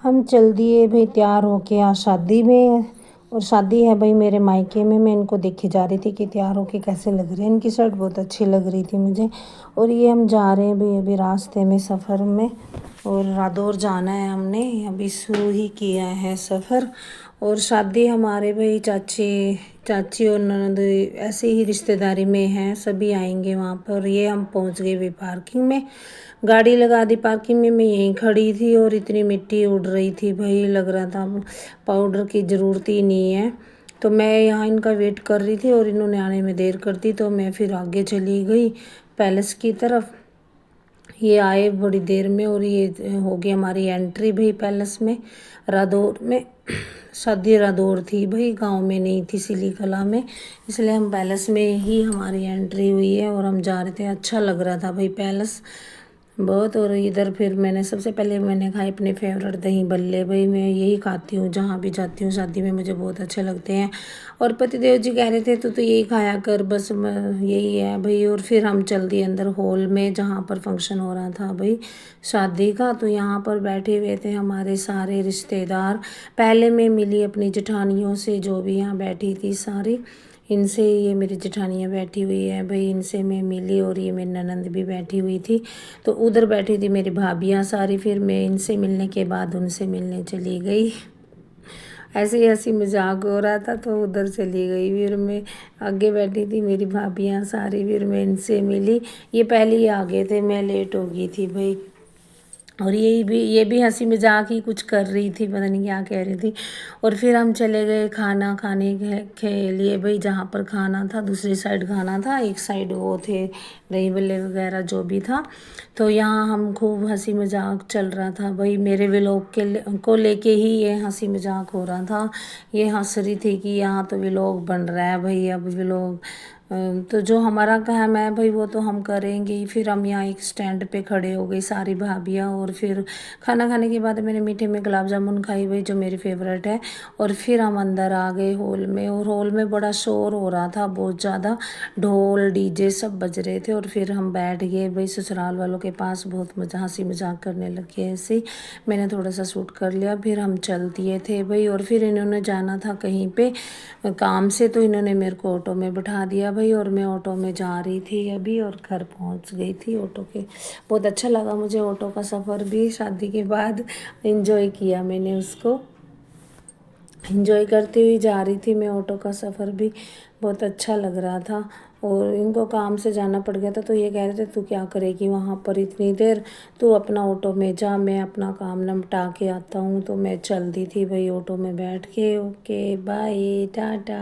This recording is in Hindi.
हम चल दिए भाई तैयार होके आज शादी में। और शादी है भाई मेरे मायके में। मैं इनको देखे जा रही थी कि तैयार होके कैसे लग रहे हैं। इनकी शर्ट बहुत अच्छी लग रही थी मुझे। और ये हम जा रहे हैं भाई अभी रास्ते में सफ़र में। और रादौर जाना है हमने, अभी शुरू ही किया है सफ़र। और शादी हमारे भाई चाची और ननद ऐसे ही रिश्तेदारी में हैं, सभी आएंगे वहाँ पर। ये हम पहुँच गए भाई पार्किंग में, गाड़ी लगा दी पार्किंग में। मैं यहीं खड़ी थी और इतनी मिट्टी उड़ रही थी भाई, लग रहा था पाउडर की ज़रूरत ही नहीं है। तो मैं यहाँ इनका वेट कर रही थी और इन्होंने आने में देर कर दी, तो मैं फिर आगे चली गई पैलेस की तरफ। ये आए बड़ी देर में और ये हो गई हमारी एंट्री भाई पैलेस में, रादौर में। शादी रादौर थी भाई, गांव में नहीं थी, सिली कला में, इसलिए हम पैलेस में ही हमारी एंट्री हुई है। और हम जा रहे थे, अच्छा लग रहा था भाई पैलेस बहुत। और इधर फिर मैंने सबसे पहले मैंने खाए अपने फेवरेट दही बल्ले भाई, मैं यही खाती हूँ जहाँ भी जाती हूँ शादी में, मुझे बहुत अच्छे लगते हैं। और पतिदेव जी कह रहे थे तू तो यही खाया कर बस, यही है भाई। और फिर हम चल दिए अंदर हॉल में जहाँ पर फंक्शन हो रहा था भाई शादी का। तो यहाँ पर बैठे हुए थे हमारे सारे रिश्तेदार। पहले मैं मिली अपनी जेठानियों से जो भी यहाँ बैठी थी सारी, इनसे। ये मेरी जेठानियाँ बैठी हुई है भाई, इनसे मैं मिली। और ये मेरी ननंद भी बैठी हुई थी। तो उधर बैठी थी मेरी भाभियाँ सारी, फिर मैं इनसे मिलने के बाद उनसे मिलने चली गई। ऐसे ही हंसी मजाक हो रहा था तो उधर चली गई। फिर मैं आगे बैठी थी, मेरी भाभियाँ सारी, फिर मैं इनसे मिली। ये पहले ही आ गए थे, मैं लेट हो गई थी भाई। और ये भी हंसी मजाक ही कुछ कर रही थी, पता नहीं क्या कह रही थी। और फिर हम चले गए खाना खाने के लिए भाई, जहाँ पर खाना था दूसरी साइड खाना था, एक साइड वो थे दही बल्ले वगैरह जो भी था। तो यहाँ हम खूब हंसी मजाक चल रहा था भाई, मेरे व्लॉग को लेके ही ये हंसी मजाक हो रहा था। ये हंस रही थी कि यहाँ तो व्लॉग बन रहा है भाई, अब व्लॉग तो जो हमारा काम है भाई वो तो हम करेंगे ही। फिर हम यहाँ एक स्टैंड पे खड़े हो गए सारी भाभियाँ। और फिर खाना खाने के बाद मैंने मीठे में गुलाब जामुन खाई भाई, जो मेरी फेवरेट है। और फिर हम अंदर आ गए हॉल में, और हॉल में बड़ा शोर हो रहा था बहुत ज़्यादा, ढोल डीजे सब बज रहे थे। और फिर हम बैठ गए भाई ससुराल वालों के पास, बहुत मजा हंसी मजाक करने लगे ऐसे ही। मैंने थोड़ा सा शूट कर लिया, फिर हम चल दिए थे भाई। और फिर इन्होंने जाना था कहीं पे काम से, तो इन्होंने मेरे को ऑटो में बिठा दिया भाई। और मैं ऑटो में जा रही थी अभी, और घर पहुंच गई थी ऑटो के। बहुत अच्छा लगा मुझे ऑटो का सफ़र भी, शादी के बाद एंजॉय किया मैंने उसको, एंजॉय करती हुई जा रही थी मैं। ऑटो का सफ़र भी बहुत अच्छा लग रहा था। और इनको काम से जाना पड़ गया था, तो ये कह रहे थे तू क्या करेगी वहाँ पर इतनी देर, तू अपना ऑटो में जा, मैं अपना काम निपटा के आता हूँ। तो मैं चल दी थी भाई ऑटो में बैठ के। Okay bye Tata.